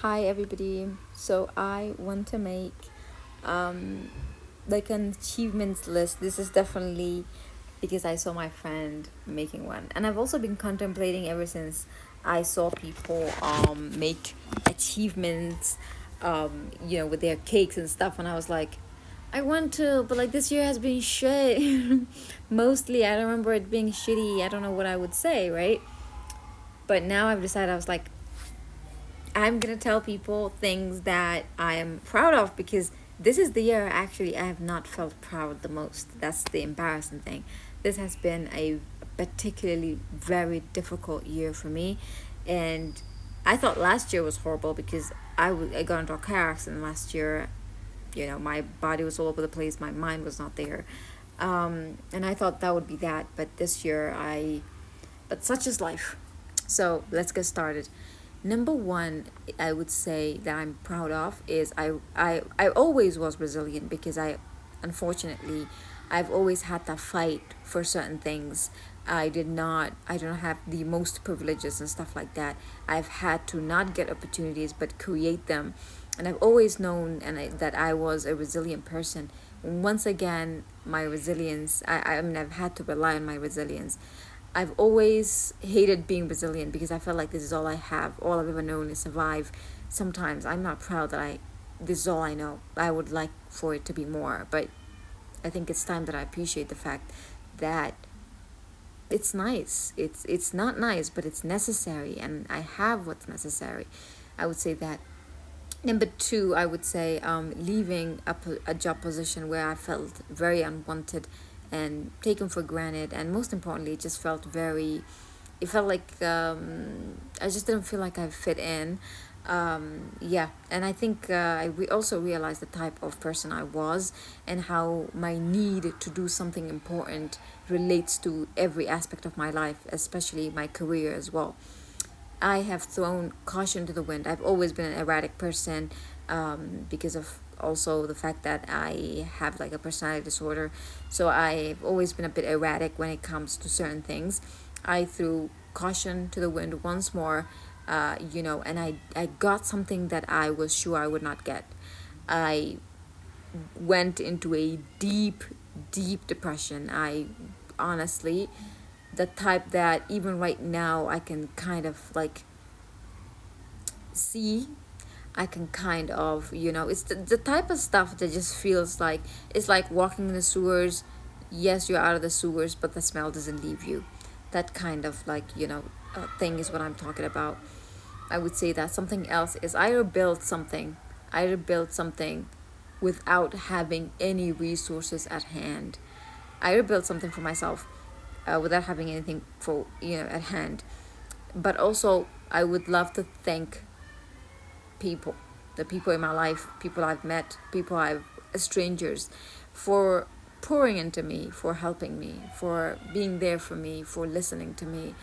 Hi everybody. So I want to make um like an achievements list. This is definitely because I saw my friend making one. And I've also been contemplating ever since I saw people make achievements with their cakes and stuff, and I was like, I want to, but like this year has been shit. Mostly I don't remember it being shitty. I don't know what I would say, right? But now I've decided, I was like, I'm gonna tell people things that I am proud of, because this is the year actually I have not felt proud the most. That's the embarrassing thing. This has been a particularly very difficult year for me, and I thought last year was horrible because I got into a car accident last year. My body was all over the place, my mind was not there. And I thought that would be that, but this year but such is life. So let's get started. Number one, I would say that I'm proud of is I always was resilient, because unfortunately, I've always had to fight for certain things. I don't have the most privileges and stuff like that. I've had to not get opportunities but create them. And I've always known that I was a resilient person. Once again, my resilience, I mean, I've had to rely on my resilience. I've always hated being resilient because I felt like this is all I have. All I've ever known is survive. Sometimes I'm not proud that this is all I know. I would like for it to be more, but I think it's time that I appreciate the fact that it's nice. It's not nice, but it's necessary, and I have what's necessary. I would say that. Number two, I would say leaving a job position where I felt very unwanted and taken for granted, and most importantly, it just felt very. It felt like I just didn't feel like I fit in. Yeah, and I think also realized the type of person I was, and how my need to do something important relates to every aspect of my life, especially my career as well. I have thrown caution to the wind. I've always been an erratic person, because of also the fact that I have like a personality disorder. So I've always been a bit erratic when it comes to certain things. I threw caution to the wind once more, and I got something that I was sure I would not get. I went into a deep, deep depression. I honestly, the type that even right now I can kind of like see. I can kind of, it's the type of stuff that just feels like it's like walking in the sewers. Yes, you're out of the sewers, but the smell doesn't leave you. That kind of like, thing is what I'm talking about. I would say that something else is either build something without having any resources at hand. I either build something for myself without having anything for at hand. But also, I would love to thank people, the people in my life, people I've met, people I've strangers, for pouring into me, for helping me, for being there for me, for listening to me.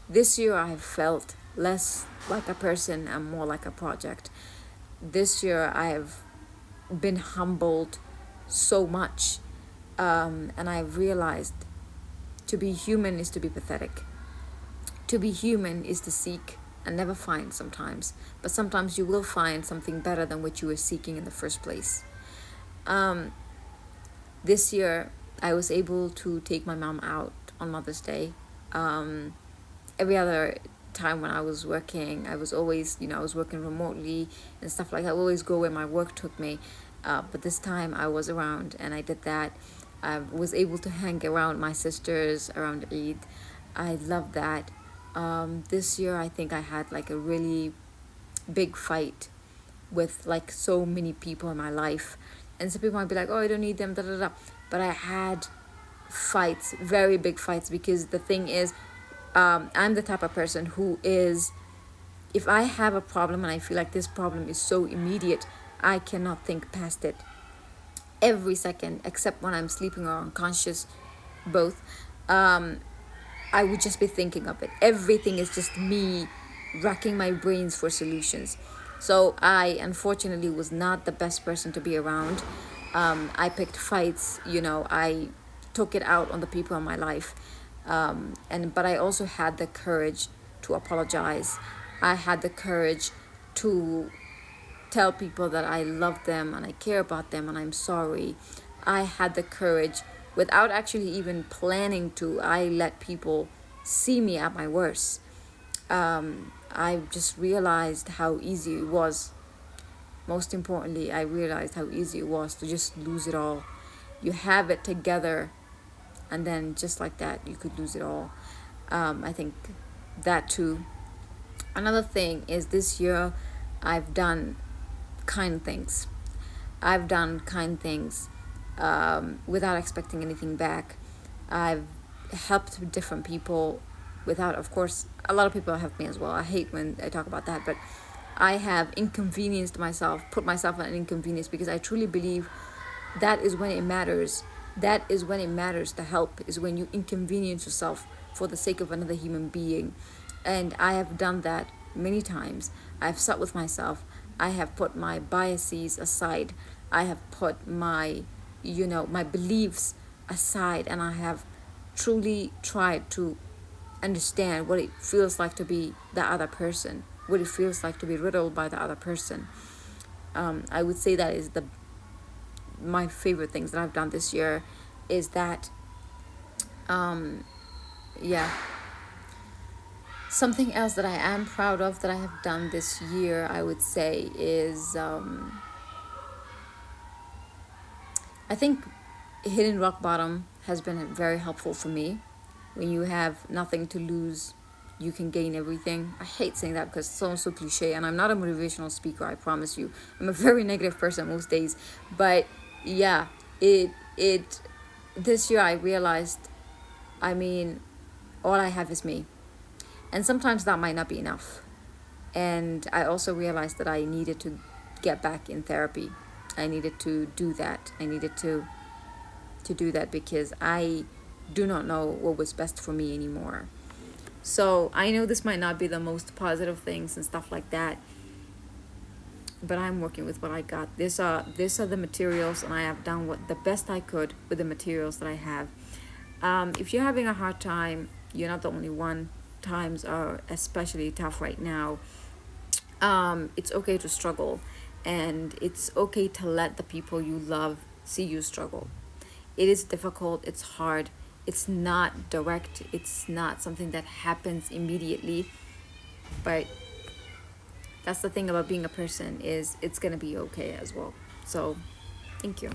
This year I have felt less like a person and more like a project. This year I have been humbled so much, and I've realized to be human is to be pathetic. To be human is to seek and never find sometimes, but sometimes you will find something better than what you were seeking in the first place. Um, this year, I was able to take my mom out on Mother's Day. Every other time when I was working, I was always, I was working remotely and stuff like that. I would always go where my work took me. But this time I was around and I did that. I was able to hang around my sisters around Eid. I love that. This year I think I had like a really big fight with like so many people in my life. And some people might be like, oh, I don't need them, da da da. But I had fights, very big fights, because the thing is, I'm the type of person who is, if I have a problem and I feel like this problem is so immediate, I cannot think past it every second, except when I'm sleeping or unconscious, both. Um, I would just be thinking of it. Everything is just me racking my brains for solutions. So I unfortunately was not the best person to be around. I picked fights, I took it out on the people in my life. But I also had the courage to apologize. I had the courage to tell people that I love them and I care about them and I'm sorry. I had the courage without actually even planning to. I let people see me at my worst. I just realized how easy it was. Most importantly, I realized how easy it was to just lose it all. You have it together, and then just like that, you could lose it all. I think that too. Another thing is this year I've done kind things. I've done kind things without expecting anything back. I've helped different people without, of course, a lot of people have helped me as well. I hate when I talk about that, but I have inconvenienced myself, put myself at an inconvenience, because I truly believe that is when it matters. That is when it matters to help, is when you inconvenience yourself for the sake of another human being. And I have done that many times. I've sat with myself. I have put my biases aside. I have put my beliefs aside, and I have truly tried to understand what it feels like to be the other person, what it feels like to be riddled by the other person. I would say that is my favorite things that I've done this year, is that yeah. Something else that I am proud of that I have done this year, I would say, is I think hitting rock bottom has been very helpful for me. When you have nothing to lose, you can gain everything. I hate saying that because it sounds so cliche, and I'm not a motivational speaker, I promise you. I'm a very negative person most days. But yeah, it this year I realized, I mean, all I have is me. And sometimes that might not be enough. And I also realized that I needed to get back in therapy. I needed to do that. I needed to do that because I do not know what was best for me anymore. So I know this might not be the most positive things and stuff like that, but I'm working with what I got. These are the materials, and I have done what the best I could with the materials that I have. If you're having a hard time, you're not the only one. Times are especially tough right now. It's okay to struggle, and it's okay to let the people you love see you struggle. It is difficult, it's hard, it's not direct, it's not something that happens immediately, but that's the thing about being a person, is it's gonna be okay as well. So thank you.